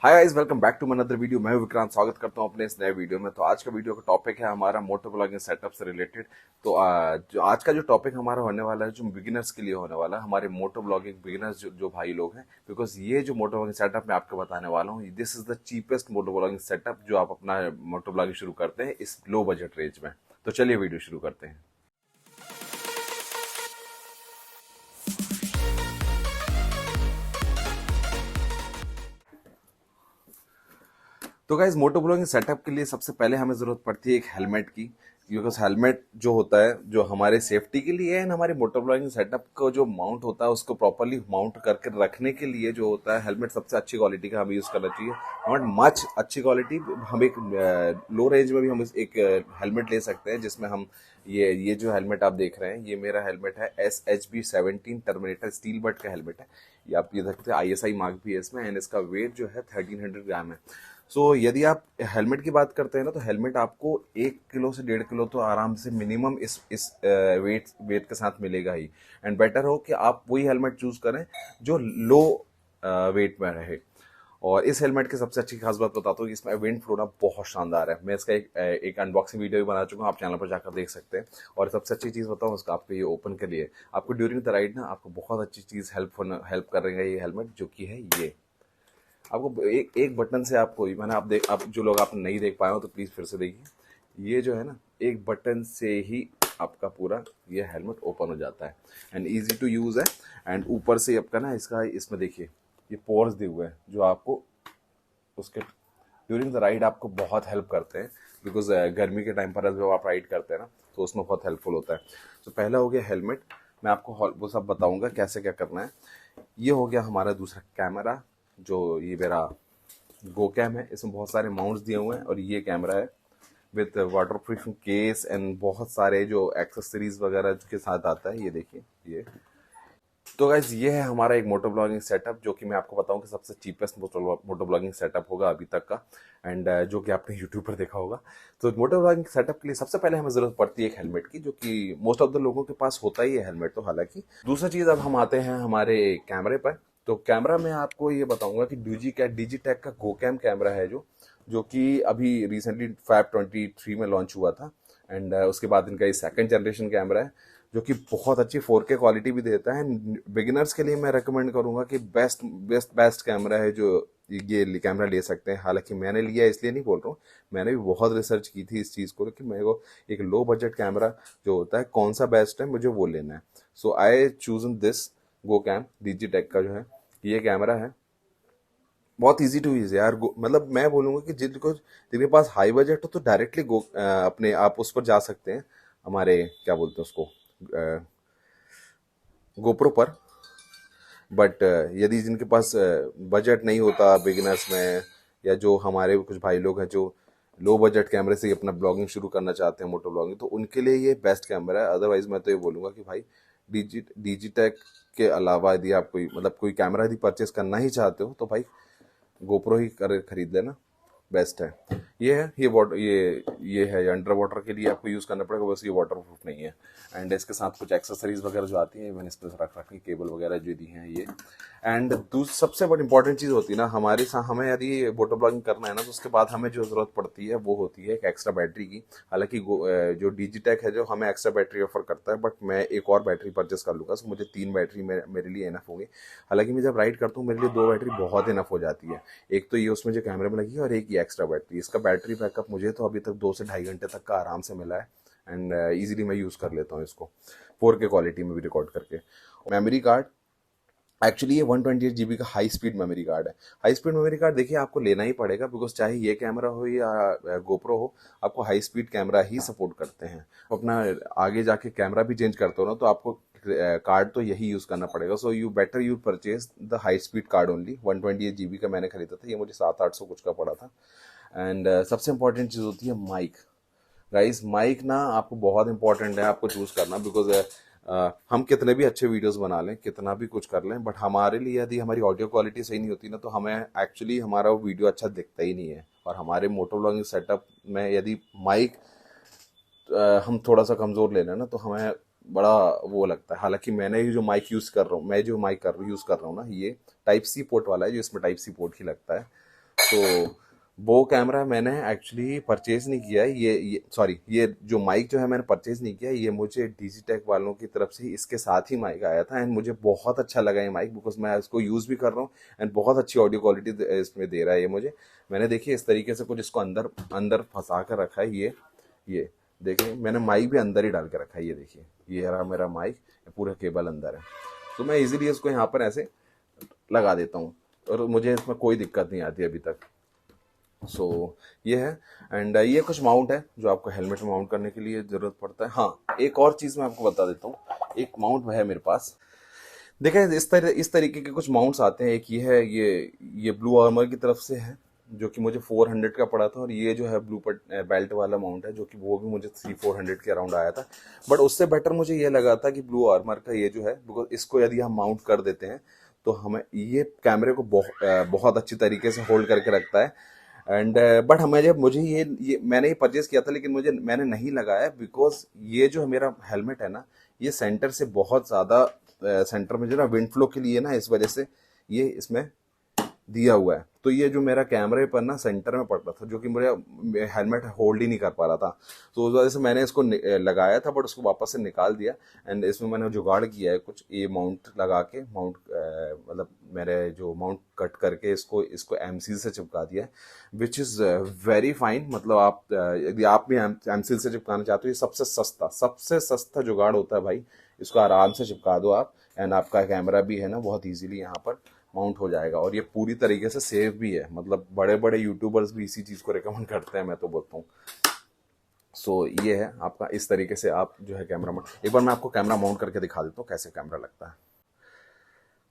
Hi guys, welcome back to another video. मैं हूं विक्रांत, स्वागत करता हूं अपने इस नए वीडियो में। तो आज का वीडियो का टॉपिक है हमारा मोटो ब्लॉगिंग सेटअप से रिलेटेड। तो जो आज का जो टॉपिक हमारा होने वाला है, जो बिगिनर्स के लिए होने वाला है, हमारे मोटो ब्लॉगिंग बिगिनर्स जो भाई लोग हैं। बिकॉज ये जो मोटो ब्लॉगिंग सेटअप मैं आपको बताने वाला हूँ, this is the cheapest moto vlogging setup जो आप अपना मोटो ब्लॉगिंग शुरू करते हैं इस लो बजट रेंज में। तो चलिए वीडियो शुरू करते हैं। तो गाइज, मोटो ब्लॉगिंग सेटअप के लिए सबसे पहले हमें जरूरत पड़ती है एक हेलमेट की। बिकॉज हेलमेट जो होता है जो हमारे सेफ्टी के लिए एंड हमारे मोटो ब्लॉगिंग सेटअप को जो माउंट होता है उसको प्रॉपरली माउंट करके रखने के लिए जो होता है हेलमेट सबसे अच्छी क्वालिटी का हमें यूज करना चाहिए। नॉट मच अच्छी क्वालिटी, हम एक लो रेंज में भी हम एक हेलमेट ले सकते हैं जिसमें हम ये जो हेलमेट आप देख रहे हैं, ये मेरा हेलमेट है SHB 17 टर्मिनेटर स्टील बट का हेलमेट है। ये आप ये देखते हैं ISI मार्क भी है इसमें, एंड इसका वेट जो है 1300 ग्राम है। सो यदि आप हेलमेट की बात करते हैं ना, तो हेलमेट आपको 1 किलो से 1.5 किलो तो आराम से मिनिमम इस वेट के साथ मिलेगा ही। एंड बेटर हो कि आप वही हेलमेट चूज करें जो लो वेट में रहे। और इस हेलमेट की सबसे अच्छी खास बात बताता हूँ कि इसमें विंड फ्लोना बहुत शानदार है। मैं इसका एक अनबॉक्सिंग वीडियो भी बना चुका हूँ, आप चैनल पर जाकर देख सकते हैं। और सबसे अच्छी चीज़ बताऊँ उसका, आपको ये ओपन के लिए आपको ड्यूरिंग द राइड ना आपको बहुत अच्छी चीज़ हेल्प करेगा ये हेलमेट, जो कि है ये। आपको एक एक बटन से आपको मैंने आप जो लोग आप नहीं देख पाए हो तो प्लीज फिर से देखिए। ये जो है ना, एक बटन से ही आपका पूरा ये हेलमेट ओपन हो जाता है एंड इजी टू यूज है। एंड ऊपर से आपका ना इसका इसमें देखिए ये पोर्स दिए हुए हैं जो आपको उसके ड्यूरिंग द राइड आपको बहुत हेल्प करते हैं। बिकॉज गर्मी के टाइम पर जब आप राइड करते हैं ना तो उसमें बहुत हेल्पफुल होता है। तो पहला हो गया हेलमेट, मैं आपको वो सब बताऊंगा कैसे क्या करना है। ये हो गया हमारा दूसरा कैमरा, जो ये मेरा गो कैम है। इसमें बहुत सारे माउंट्स दिए हुए हैं और ये कैमरा है with water proofing case and बहुत सारे जो एक्सेसरीज वगैरह के साथ आता है। ये देखिए ये। तो गाइज, ये है हमारा एक मोटो ब्लॉगिंग सेटअप जो कि मैं आपको बताऊं कि सबसे चीपेस्ट मोटो ब्लॉगिंग सेटअप होगा अभी तक का। एंड जो कि आपने यूट्यूब पर देखा होगा। तो मोटो ब्लॉगिंग सेटअप के लिए सबसे पहले हमें जरूरत पड़ती है एक हेलमेट की, जो कि मोस्ट ऑफ द लोगों के पास होता ही है हेलमेट तो। हालांकि दूसरा चीज, अब हम आते हैं हमारे कैमरे पर। तो कैमरा में आपको ये बताऊंगा कि डिजीटेक का गोकैम कैमरा है जो जो कि अभी रिसेंटली Feb 23 में लॉन्च हुआ था। एंड उसके बाद इनका ये सेकंड जनरेशन कैमरा है जो कि बहुत अच्छी 4K क्वालिटी भी देता है। बिगिनर्स के लिए मैं रेकमेंड करूंगा कि बेस्ट कैमरा है जो ये कैमरा ले सकते हैं। हालांकि मैंने लिया है इसलिए नहीं बोल रहा हूँ, मैंने भी बहुत रिसर्च की थी इस चीज़ को कि मेरे को एक लो बजट कैमरा जो होता है कौन सा बेस्ट है मुझे वो लेना है। So I choose this go cam Digitech का जो है ये कैमरा है। बहुत इजी टू यूज है यार। मतलब मैं बोलूंगा कि जिनके पास हाई बजट हो तो डायरेक्टली अपने आप उस पर जा सकते हैं, हमारे क्या बोलते हैं उसको, गोप्रो पर। बट यदि जिनके पास बजट नहीं होता बिगिनर्स में, या जो हमारे कुछ भाई लोग हैं जो लो बजट कैमरे से ही अपना ब्लॉगिंग शुरू करना चाहते हैं मोटो ब्लॉगिंग, तो उनके लिए ये बेस्ट कैमरा है। अदरवाइज मैं तो ये बोलूंगा कि भाई डिजिटेक के अलावा यदि आप कोई कैमरा यदि परचेस करना ही चाहते हो तो भाई गोप्रो ही खरीद लेना, बेस्ट है। ये है ये वाटर ये है अंडर वाटर के लिए आपको यूज़ करना पड़ेगा, बस ये वाटर प्रूफ नहीं है। एंड इसके साथ कुछ एक्सेसरीज वगैरह जो आती हैं मैंने इस पर रख रखी, केबल वगैरह जो दी हैं ये। एंड सबसे बड़ी इंपॉर्टेंट चीज़ होती है ना हमारे साथ, हमें यदि मोटर ब्लॉगिंग करना है ना तो उसके बाद हमें जो ज़रूरत पड़ती है वो होती है एक एक्स्ट्रा बैटरी की। हालांकि जो डिजिटेक है जो हमें एक्स्ट्रा बैटरी ऑफर करता है, बट मैं एक और बैटरी परचेस कर लूँगा, सो मुझे 3 बैटरी मेरे लिए इनफ होंगी। हालांकि मैं जब राइड करता हूँ मेरे लिए 2 बैटरी बहुत इनफ हो जाती है। एक तो ये उसमें जो कैमरे में लगी है और एक ये एक्स्ट्रा बैटरी। इसका बैटरी बैकअप मुझे तो अभी तक 2 से ढाई घंटे तक का आराम से मिला है। एंड इजीली मैं यूज़ कर लेता हूँ इसको 4K क्वालिटी में भी रिकॉर्ड करके। मेमोरी कार्ड, एक्चुअली ये 128 GB का हाई स्पीड मेमोरी कार्ड है। हाई स्पीड मेमोरी कार्ड देखिए आपको लेना ही पड़ेगा, बिकॉज चाहे ये कैमरा हो या गोप्रो हो, आपको हाई स्पीड कैमरा ही सपोर्ट करते हैं। अपना आगे जाके कैमरा भी चेंज करते हो ना तो आपको कार्ड तो यही यूज करना पड़ेगा। So you better you purchase the high speed card only. 128 GB का मैंने खरीदा था, ये मुझे 700-800 कुछ का पड़ा था। एंड सबसे इंपॉर्टेंट चीज़ होती है माइक। गाइस, माइक ना आपको बहुत इंपॉर्टेंट है आपको चूज करना, बिकॉज हम कितने भी अच्छे वीडियोस बना लें, कितना भी कुछ कर लें, बट हमारे लिए यदि हमारी ऑडियो क्वालिटी सही नहीं होती ना तो हमें एक्चुअली हमारा वो वीडियो अच्छा दिखता ही नहीं है। और हमारे मोटो व्लॉगिंग सेटअप में यदि माइक हम थोड़ा सा कमजोर ले लें ना तो हमें बड़ा वो लगता है। हालांकि मैंने ये जो माइक यूज कर रहा हूँ, मैं जो माइक यूज कर रहा हूँ ना, ये टाइप सी पोर्ट वाला है, जो इसमें टाइप सी पोर्ट ही लगता है। तो वो कैमरा मैंने एक्चुअली परचेज नहीं किया है, ये जो माइक जो है मैंने परचेज नहीं किया है, ये मुझे डिजिटेक वालों की तरफ से इसके साथ ही माइक आया था एंड मुझे बहुत अच्छा लगा ये माइक, बिकॉज मैं इसको यूज़ भी कर रहा हूँ एंड बहुत अच्छी ऑडियो क्वालिटी इसमें दे रहा है ये मुझे। मैंने देखिए इस तरीके से कुछ इसको अंदर अंदर फंसा कर रखा है, ये देखिए मैंने माइक भी अंदर ही डाल के रखा है, ये देखिए ये रहा मेरा माइक, पूरा केबल अंदर है, तो मैं इजीली इसको यहाँ पर ऐसे लगा देता हूँ और मुझे इसमें कोई दिक्कत नहीं आती अभी तक। सो ये है एंड ये कुछ माउंट है जो आपको हेलमेट में माउंट करने के लिए ज़रूरत पड़ता है। हाँ, एक और चीज़ मैं आपको बता देता हूँ, एक माउंट है मेरे पास, देखिए इस तरीके के कुछ माउंट्स आते हैं। एक ये है, ये ब्लू आर्मर की तरफ से है जो कि मुझे 400 का पड़ा था, और ये जो है ब्लू बेल्ट वाला माउंट है जो कि वो भी मुझे 300-400 के अराउंड आया था। बट उससे बेटर मुझे ये लगा था कि ब्लू आर्मर का ये जो है, बिकॉज इसको यदि हम माउंट कर देते हैं तो हमें ये कैमरे को बहुत अच्छी तरीके से होल्ड करके रखता है एंड बट मुझे ये मैंने ये परचेज किया था लेकिन मैंने नहीं लगाया, बिकॉज ये जो मेरा हेलमेट है ना, ये सेंटर से बहुत ज़्यादा सेंटर में जो ना विंड फ्लो के लिए ना, इस वजह से ये इसमें दिया हुआ है, तो ये जो मेरा कैमरे पर ना सेंटर में पड़ रहा था, जो कि मेरा हेलमेट होल्ड ही नहीं कर पा रहा था, तो उस वजह से मैंने इसको लगाया था बट उसको वापस से निकाल दिया एंड इसमें मैंने जुगाड़ किया है कुछ ये माउंट लगा के, मतलब मेरे जो माउंट कट करके इसको एमसील से चिपका दिया है, विच इज़ वेरी फाइन। मतलब आप यदि आप भी एमसील से चिपकाना चाहते हो, ये सबसे सस्ता जुगाड़ होता है भाई, इसको आराम से चिपका दो आप एंड आपका कैमरा भी है ना बहुत ईजिली यहाँ पर माउंट हो जाएगा, और ये पूरी तरीके से सेफ भी है। मतलब बड़े बड़े यूट्यूबर्स भी इसी चीज़ को रिकमेंड करते हैं, मैं तो बोलता हूँ। सो ये है आपका, इस तरीके से आप जो है कैमरा माउंट, एक बार मैं आपको कैमरा माउंट करके दिखा देता हूँ कैसे कैमरा लगता है।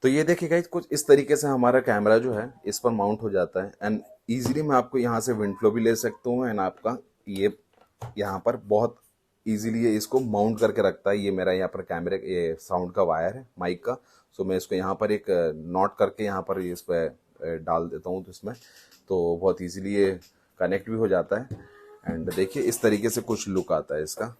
तो ये देखिए गाइस, कुछ इस तरीके से हमारा कैमरा जो है इस पर माउंट हो जाता है एंड ईजिली मैं आपको यहाँ से विंड फ्लो भी ले सकता हूँ एंड आपका ये यहाँ पर बहुत ईजिली ये इसको माउंट करके रखता है। ये मेरा यहाँ पर कैमरे ये साउंड का वायर है माइक का, सो मैं इसको यहाँ पर एक नॉट करके यहाँ पर इस पर डाल देता हूँ, तो इसमें तो बहुत इजीली ये कनेक्ट भी हो जाता है एंड देखिए इस तरीके से कुछ लुक आता है इसका।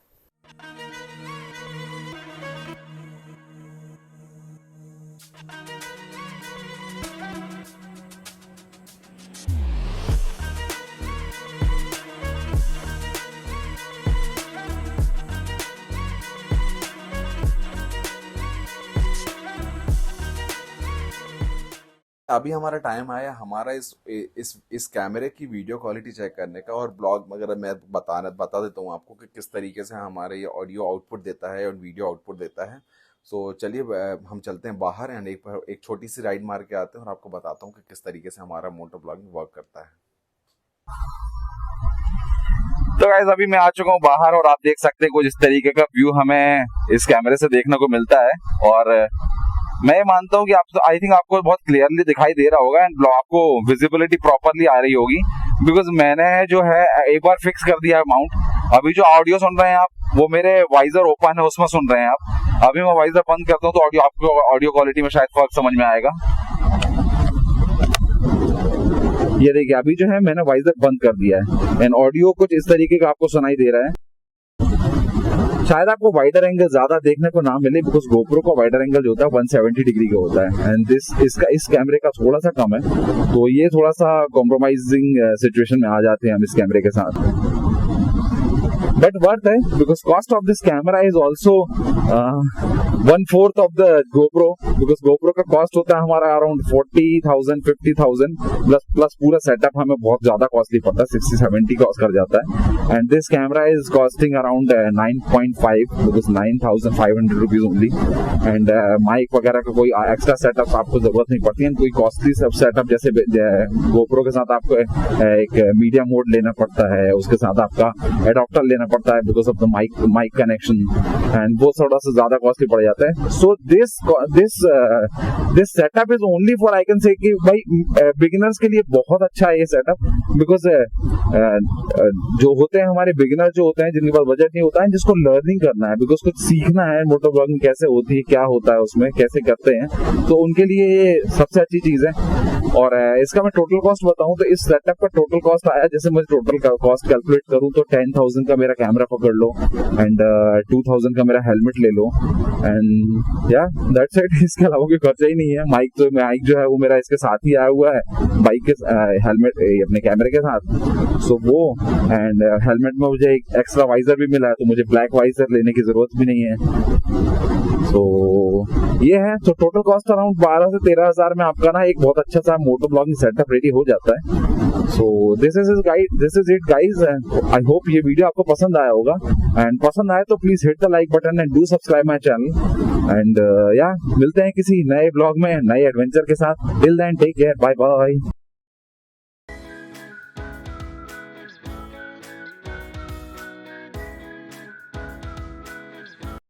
अभी हमारा टाइम आया हमारा इस कैमरे की वीडियो क्वालिटी चेक करने का, और ब्लॉग वगैरह मैं बता देता हूँ आपको कि किस तरीके से हमारे ये ऑडियो आउटपुट देता है और वीडियो आउटपुट देता है। सो चलिए हम चलते हैं बाहर एंड एक छोटी सी राइड मार के आते हैं और आपको बताता हूँ कि किस तरीके से हमारा मोटो ब्लॉगिंग वर्क करता है। तो गाइस अभी मैं आ चुका हूँ बाहर और आप देख सकते हैं कुछ इस तरीके का व्यू हमें इस कैमरे से देखने को मिलता है, और मैं मानता हूँ कि आई थिंक आपको बहुत क्लियरली दिखाई दे रहा होगा एंड आपको विजिबिलिटी प्रॉपरली आ रही होगी, बिकॉज मैंने जो है एक बार फिक्स कर दिया है माउंट। अभी जो ऑडियो सुन रहे हैं आप वो मेरे वाइजर ओपन है उसमें सुन रहे हैं आप। अभी मैं वाइजर बंद करता हूँ तो आपको ऑडियो क्वालिटी में शायद फर्क समझ में आएगा। ये देखिए अभी जो है मैंने वाइजर बंद कर दिया है एंड ऑडियो कुछ इस तरीके का आपको सुनाई दे रहा है। शायद आपको वाइडर एंगल ज्यादा देखने को ना मिले, बिकॉज गोप्रो का वाइडर एंगल जो होता है 170 डिग्री का होता है एंड इस कैमरे का थोड़ा सा कम है, तो ये थोड़ा सा कॉम्प्रोमाइजिंग सिचुएशन में आ जाते हैं हम इस कैमरे के साथ। बट वर्थ है because cost of this camera is also 1/4 of the GoPro, because GoPro का कॉस्ट होता है हमारा अराउंड 40,000 50,000 प्लस पूरा सेटअप हमें बहुत ज्यादा कॉस्टली पड़ता है, 60-70 कॉस्ट कर जाता है and this camera is costing around 9.5 because 9,500 rupees only and mic वगैरह का कोई एक्स्ट्रा सेटअप आपको जरूरत नहीं पड़ती है। कोई कॉस्टली सब सेटअप जैसे गोप्रो के साथ आपको एक मीडिया मोड लेना पड़ता है, उसके साथ आपका एडॉप्टर लेना पड़ता है because of the mic connection and वो थोड़ा सा ज्यादा कॉस्टली पड़ जाता है। So this setup is only for, I can say कि भाई बिगिनर्स के लिए बहुत अच्छा है ये सेटअप, बिकॉज जो होते हैं हमारे बिगिनर जो होते हैं जिनके पास बजट नहीं होता है, जिसको लर्निंग करना है बिकॉज कुछ सीखना है मोटो ब्लॉगिंग कैसे होती है, क्या होता है उसमें कैसे करते हैं, तो उनके लिए ये सबसे अच्छी चीज है। और इसका मैं टोटल कॉस्ट बताऊं तो इस सेटअप का टोटल कॉस्ट आया, जैसे मुझे टोटल कॉस्ट कैलकुलेट करूं तो 10,000 का मेरा कैमरा पकड़ लो एंड 2,000 का मेरा हेलमेट ले लो एंड या दैट्स इट। इसके अलावा कोई खर्चा ही नहीं है। माइक जो है वो मेरा इसके साथ ही आया हुआ है बाइक के हेलमेट अपने कैमरे के साथ, सो वो एंड हेलमेट में मुझे एक एक्स्ट्रा वाइजर भी मिला है, तो मुझे ब्लैक वाइजर लेने की जरूरत भी नहीं है। सो ये है, तो टोटल कॉस्ट अराउंड 12 से 13,000 में आपका ना एक बहुत अच्छा सा मोटो ब्लॉगिंग सेटअप रेडी हो जाता है। So this is it guys. I hope ये वीडियो आपको पसंद आया होगा एंड पसंद आए तो please hit the like button and do subscribe my channel and या मिलते हैं किसी नए ब्लॉग में नए एडवेंचर के साथ। Till then take care, bye bye.